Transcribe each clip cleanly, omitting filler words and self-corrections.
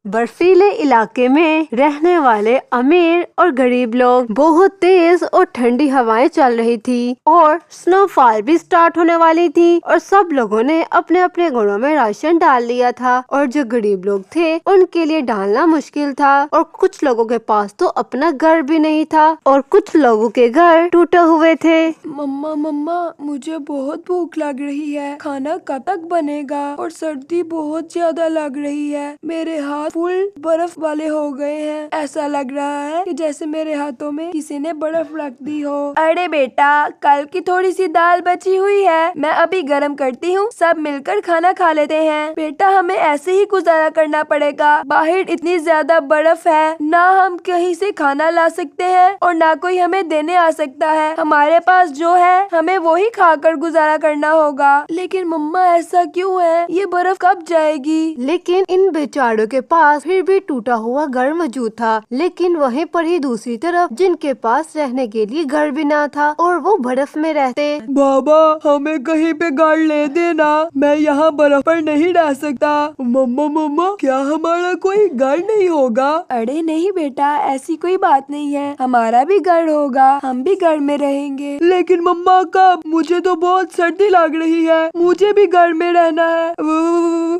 برفیلے علاقے میں رہنے والے امیر اور غریب لوگ بہت تیز اور ٹھنڈی ہوائیں چل رہی تھی اور سنو فال بھی سٹارٹ ہونے والی تھی اور سب لوگوں نے اپنے اپنے گھروں میں راشن ڈال لیا تھا اور جو غریب لوگ تھے ان کے لیے ڈالنا مشکل تھا اور کچھ لوگوں کے پاس تو اپنا گھر بھی نہیں تھا اور کچھ لوگوں کے گھر ٹوٹے ہوئے تھے۔ مما مجھے بہت بھوک لگ رہی ہے، کھانا کب تک بنے گا؟ اور سردی بہت زیادہ لگ رہی ہے، میرے ہاتھ فل برف والے ہو گئے ہیں، ایسا لگ رہا ہے کہ جیسے میرے ہاتھوں میں کسی نے برف رکھ دی ہو۔ ارے بیٹا، کل کی تھوڑی سی دال بچی ہوئی ہے، میں ابھی گرم کرتی ہوں، سب مل کر کھانا کھا لیتے ہیں۔ بیٹا ہمیں ایسے ہی گزارا کرنا پڑے گا، باہر اتنی زیادہ برف ہے، نہ ہم کہیں سے کھانا لا سکتے ہیں اور نہ کوئی ہمیں دینے آ سکتا ہے، ہمارے پاس جو ہے ہمیں وہی کھا کر گزارا کرنا ہوگا۔ لیکن مما ایسا کیوں ہے؟ یہ برف کب جائے گی؟ لیکن ان بیچاروں کے پاس پھر بھی ٹوٹا ہوا گھر موجود تھا، لیکن وہیں پر ہی دوسری طرف جن کے پاس رہنے کے لیے گھر بھی نہ تھا اور وہ برف میں رہتے۔ بابا ہمیں کہیں پہ گھر لے دینا، میں یہاں برف پر نہیں رہ سکتا۔ مما کیا ہمارا کوئی گھر نہیں ہوگا؟ ارے نہیں بیٹا، ایسی کوئی بات نہیں ہے، ہمارا بھی گھر ہوگا، ہم بھی گھر میں رہیں گے۔ لیکن مما کب؟ مجھے تو بہت سردی لگ رہی ہے، مجھے بھی گھر میں رہنا ہے،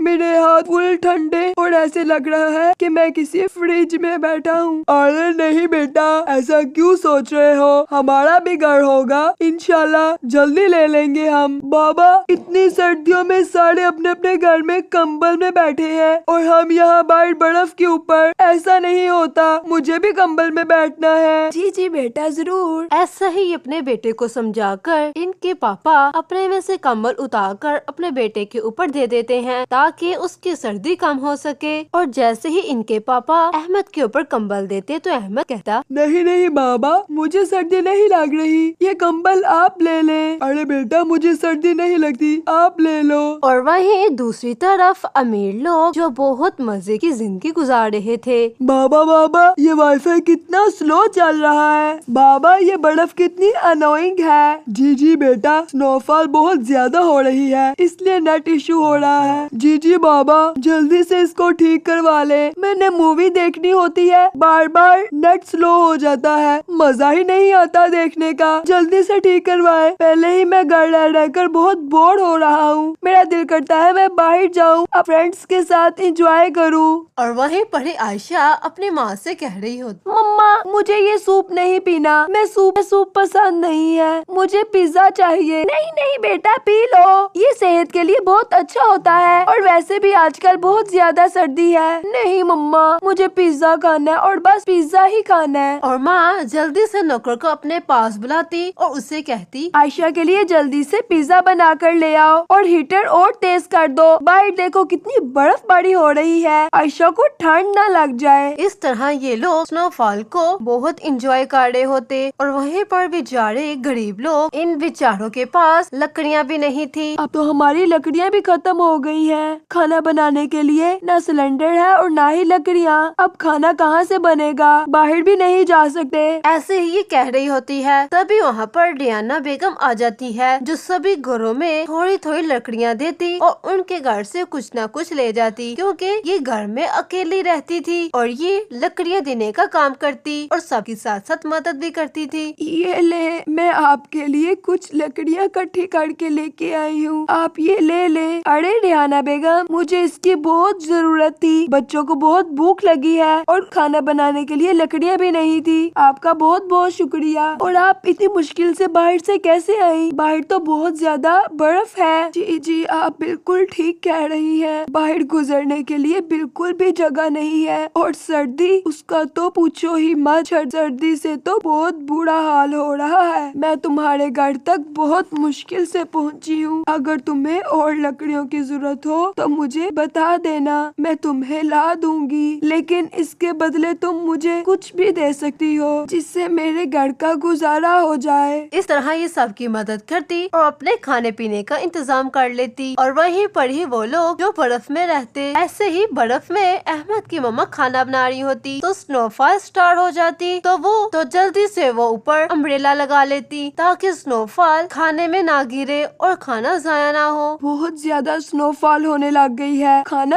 میرے ہاتھ فل ٹھنڈے اور ایسے لگ رہا ہے کہ میں کسی فریج میں بیٹھا ہوں۔ ارے نہیں بیٹا، ایسا کیوں سوچ رہے ہو؟ ہمارا بھی گھر ہوگا، انشاءاللہ جلدی لے لیں گے ہم۔ بابا اتنی سردیوں میں سارے اپنے اپنے گھر میں کمبل میں بیٹھے ہیں اور ہم یہاں باہر برف کے اوپر، ایسا نہیں ہوتا، مجھے بھی کمبل میں بیٹھنا ہے۔ جی بیٹا ضرور۔ ایسا ہی اپنے بیٹے کو سمجھا کر ان کے پاپا اپنے میں سے کمبل اتار کر اپنے بیٹے کے اوپر دے دیتے ہیں تاکہ اس کی سردی کم ہو سکے، اور جیسے ہی ان کے پاپا احمد کے اوپر کمبل دیتے تو احمد کہتا، نہیں بابا، مجھے سردی نہیں لگ رہی، یہ کمبل آپ لے لیں۔ ارے بیٹا مجھے سردی نہیں لگتی، آپ لے لو۔ اور وہیں دوسری طرف امیر لوگ جو بہت مزے کی زندگی گزار رہے تھے۔ بابا یہ وائی فائی کتنا سلو چل رہا ہے، بابا یہ برف کتنی انوئنگ ہے۔ جی بیٹا، سنو فال بہت زیادہ ہو رہی ہے، اس لیے نیٹ ایشو ہو رہا ہے۔ جی بابا جلدی سے اس کو ٹھیک کروا لے، میں نے مووی دیکھنی ہوتی ہے، بار بار نیٹ سلو ہو جاتا ہے، مزہ ہی نہیں آتا دیکھنے کا، جلدی سے ٹھیک کروائے، پہلے ہی میں گھر رہ کر بہت بور ہو رہا ہوں، میرا دل کرتا ہے میں باہر جاؤں، فرینڈس کے ساتھ انجوائے کروں۔ اور وہیں پر ہی عائشہ اپنی ماں سے کہہ رہی ہوتی، مما مجھے یہ سوپ نہیں پینا، میں سوپ پسند نہیں ہے، مجھے پیزا چاہیے۔ نہیں بیٹا پی لو، یہ صحت کے لیے بہت اچھا ہوتا ہے، اور ویسے بھی آج کل بہت زیادہ سردی ہے۔ نہیں مما، مجھے پیزا کھانا ہے اور بس پیزا ہی کھانا ہے۔ اور ماں جلدی سے نوکر کو اپنے پاس بلاتی اور اسے کہتی، عائشہ کے لیے جلدی سے پیزا بنا کر لے آؤ اور ہیٹر اور تیز کر دو، باہر دیکھو کتنی برف باری ہو رہی ہے، عائشہ کو ٹھنڈ نہ لگ جائے۔ اس طرح یہ لوگ سنو فال کو بہت انجوائے کر رہے ہوتے اور وہیں پر بیچارے غریب لوگ، ان بیچاروں کے پاس لکڑیاں بھی نہیں تھی۔ اب تو ہماری لکڑیاں بھی ختم ہو گئی ہیں، کھانا بنانے کے لیے نہ سلنڈر ہے اور نہ ہی لکڑیاں، اب کھانا کہاں سے بنے گا، باہر بھی نہیں جا سکتے۔ ایسے ہی یہ کہہ رہی ہوتی ہے، تبھی وہاں پر ڈیانا بیگم آ جاتی ہے جو سبھی گھروں میں تھوڑی تھوڑی لکڑیاں دیتی اور ان کے گھر سے کچھ نہ کچھ لے جاتی، کیونکہ یہ گھر میں اکیلی رہتی تھی اور یہ لکڑیاں دینے کا کام کرتی اور سب کے ساتھ ساتھ مدد بھی کرتی تھی۔ یہ لے، میں آپ کے لیے کچھ لکڑیاں اکٹھی کر کے لے کے آئی ہوں، آپ یہ لے لیں۔ ارے ریحانہ بیگم، مجھے اس کی بہت ضرورت تھی، بچوں کو بہت بھوک لگی ہے اور کھانا بنانے کے لیے لکڑیاں بھی نہیں تھی، آپ کا بہت بہت شکریہ۔ اور آپ اتنی مشکل سے باہر سے کیسے آئی؟ باہر تو بہت زیادہ برف ہے۔ جی آپ بالکل ٹھیک کہہ رہی ہیں، باہر گزرنے کے لیے بالکل بھی جگہ نہیں ہے، اور سردی اس کا تو پوچھو ہی مت، سردی سے تو بہت برا حال ہو رہا ہے، میں تمہارے گھر تک بہت مشکل سے پہنچی ہوں، اگر تمہیں اور لکڑیوں کی ضرورت ہو تو مجھے بتا دینا، میں تمہیں لا دوں گی، لیکن اس کے بدلے تم مجھے کچھ بھی دے سکتی ہو جس سے میرے گھر کا گزارا ہو جائے۔ اس طرح یہ سب کی مدد کرتی اور اپنے کھانے پینے کا انتظام کر لیتی، اور وہیں پر ہی وہ لوگ جو برف میں رہتے۔ ایسے ہی برف میں احمد کی مما کھانا بنا رہی ہوتی تو سنو فال سٹارٹ ہو جاتی، تو جلدی سے وہ اوپر امبریلا لگا لیتی تاکہ سنو فال کھانے میں نہ گرے اور کھانا ضائع نہ ہو۔ بہت زیادہ سنو فال ہونے لگ گئی ہے، کھانا